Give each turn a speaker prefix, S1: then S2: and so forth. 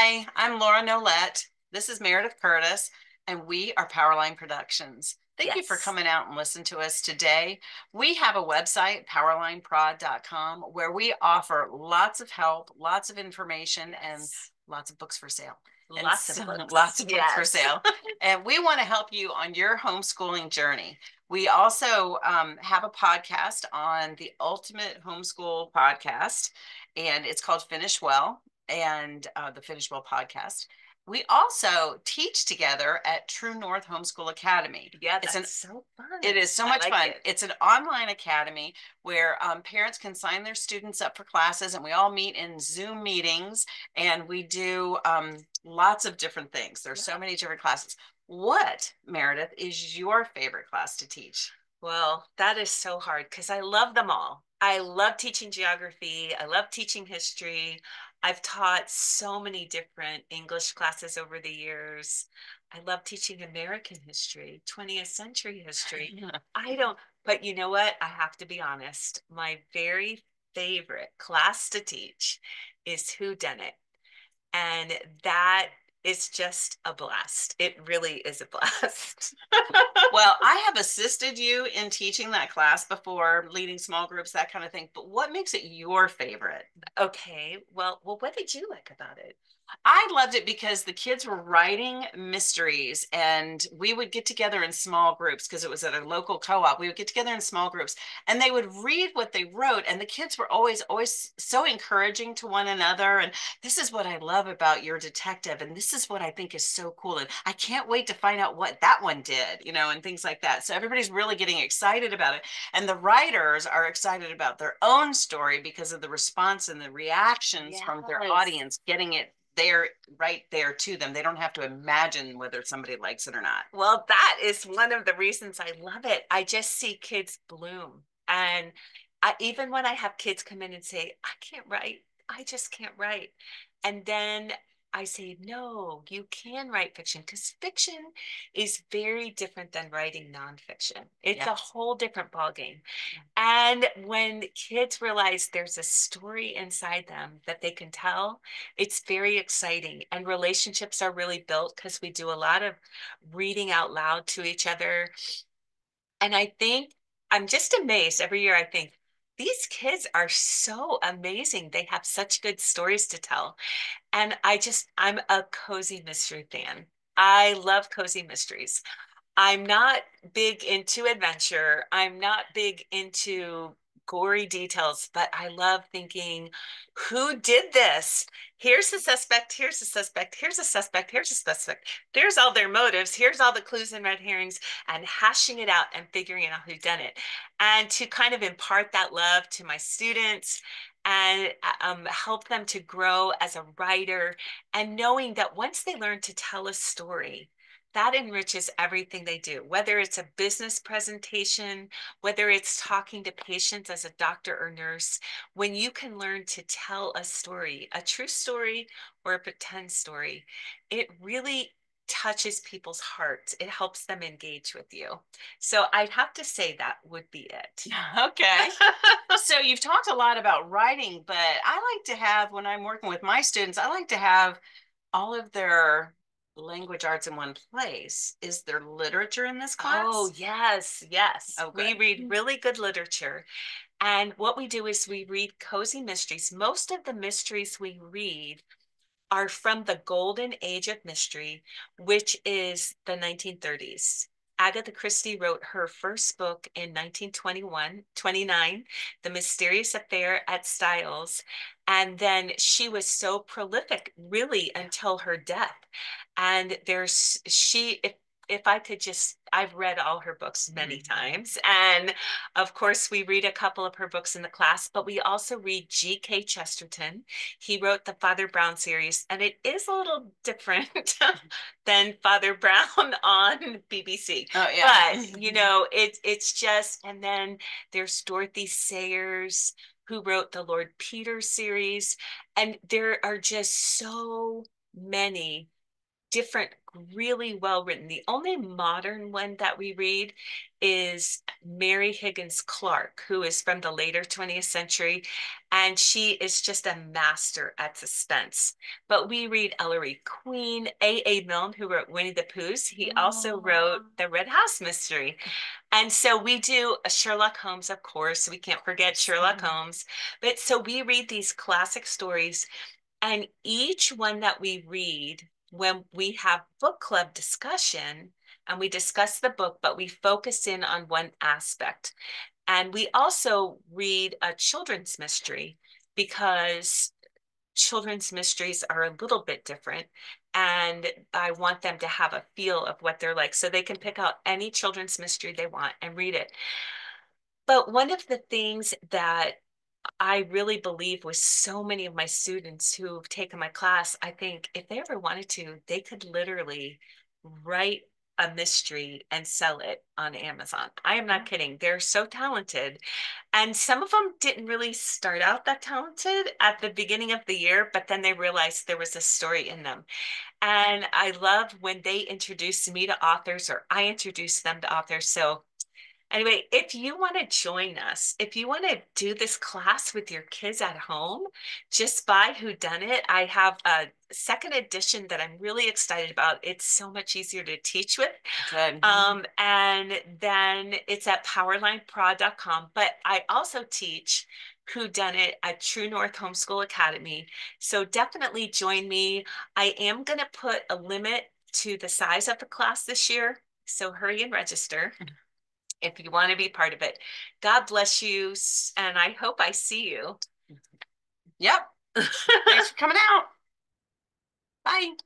S1: Hi, I'm Laura Nolette. This is Meredith Curtis, and we are Powerline Productions. Thank you for
S2: Yes.
S1: coming out and listening to us today. We have a website, powerlineprod.com, where we offer lots of help, lots of information, and lots of books for sale.
S2: Lots of books.
S1: Lots of books for
S2: Yes.
S1: sale. And we want to help you on your homeschooling journey. We also have a podcast on the Ultimate Homeschool Podcast, and it's called Finish Well, and the Finish Well podcast. We also teach together at True North Homeschool Academy.
S2: Yeah, that's so fun.
S1: It is so
S2: I
S1: much
S2: like
S1: fun.
S2: it.
S1: It's an online academy where parents can sign their students up for classes, and we all meet in Zoom meetings, and we do lots of different things. There's so many different classes. What, Meredith, is your favorite class to teach?
S2: Well, that is so hard because I love them all. I love teaching geography. I love teaching history. I've taught so many different English classes over the years. I love teaching American history, 20th century history. I don't, but you know what? I have to be honest. My very favorite class to teach is Who Done It. And that is just a blast. It really is a blast.
S1: Well, I have assisted you in teaching that class before, leading small groups, that kind of thing. But what makes it your favorite?
S2: Okay. Well, what did you like about it?
S1: I loved it because the kids were writing mysteries, and we would get together in small groups because it was at a local co-op. We would get together in small groups, and they would read what they wrote, and the kids were always so encouraging to one another. And this is what I love about your detective, and this is what I think is so cool, and I can't wait to find out what that one did, and things like that. So everybody's really getting excited about it, and the writers are excited about their own story because of the response and the reactions from their audience, getting it there right there to them. They don't have to imagine whether somebody likes it or not.
S2: Well, that is one of the reasons I love it. I just see kids bloom. And even when I have kids come in and say, I can't write, I just can't write. And then I say, no, you can write fiction because fiction is very different than writing nonfiction. It's a whole different ballgame. And when kids realize there's a story inside them that they can tell, it's very exciting. And relationships are really built because we do a lot of reading out loud to each other. And I think I'm just amazed every year. I think these kids are so amazing. They have such good stories to tell. And I'm a cozy mystery fan. I love cozy mysteries. I'm not big into adventure. I'm not big into gory details, but I love thinking, who did this? Here's the suspect, here's the suspect, here's the suspect, here's the suspect. There's all their motives, here's all the clues and red herrings, and hashing it out and figuring out who done it. And to kind of impart that love to my students and help them to grow as a writer, and knowing that once they learn to tell a story, that enriches everything they do, whether it's a business presentation, whether it's talking to patients as a doctor or nurse. When you can learn to tell a story, a true story or a pretend story, it really touches people's hearts. It helps them engage with you. So I'd have to say that would be it.
S1: Okay. So you've talked a lot about writing, but I like to have, when I'm working with my students, I like to have all of their language arts in one place. Is there literature in this class?
S2: Oh, yes, yes.
S1: Oh,
S2: We
S1: good.
S2: read really good literature. And what we do is we read cozy mysteries. Most of the mysteries we read are from the golden age of mystery, which is the 1930s. Agatha Christie wrote her first book in 1929, The Mysterious Affair at Styles. And then she was so prolific, really, until her death. And if I could just, I've read all her books many times. And of course, we read a couple of her books in the class, but we also read G.K. Chesterton. He wrote the Father Brown series, and it is a little different than Father Brown on BBC.
S1: Oh, yeah.
S2: But, it's just, and then there's Dorothy Sayers, who wrote the Lord Peter series. And there are just so many different really well written. The only modern one that we read is Mary Higgins Clark, who is from the later 20th century, and she is just a master at suspense. But we read Ellery Queen, A. Milne, who wrote Winnie the Poohs. He also wrote The Red House Mystery. And so we do a Sherlock Holmes, of course. We can't forget Sherlock Holmes. But so we read these classic stories, and each one that we read, when we have book club discussion and we discuss the book, but we focus in on one aspect. And we also read a children's mystery because children's mysteries are a little bit different. And I want them to have a feel of what they're like. So they can pick out any children's mystery they want and read it. But one of the things that I really believe with so many of my students who've taken my class, I think if they ever wanted to, they could literally write a mystery and sell it on Amazon. I am not kidding. They're so talented. And some of them didn't really start out that talented at the beginning of the year, but then they realized there was a story in them. And I love when they introduce me to authors or I introduce them to authors. So anyway, if you want to join us, if you want to do this class with your kids at home, just buy Whodunit. I have a second edition that I'm really excited about. It's so much easier to teach with.
S1: Good.
S2: And then it's at powerlineprod.com. But I also teach Whodunit at True North Homeschool Academy. So definitely join me. I am going to put a limit to the size of the class this year. So hurry and register if you want to be part of it. God bless you. And I hope I see you.
S1: Yep. Thanks for coming out. Bye.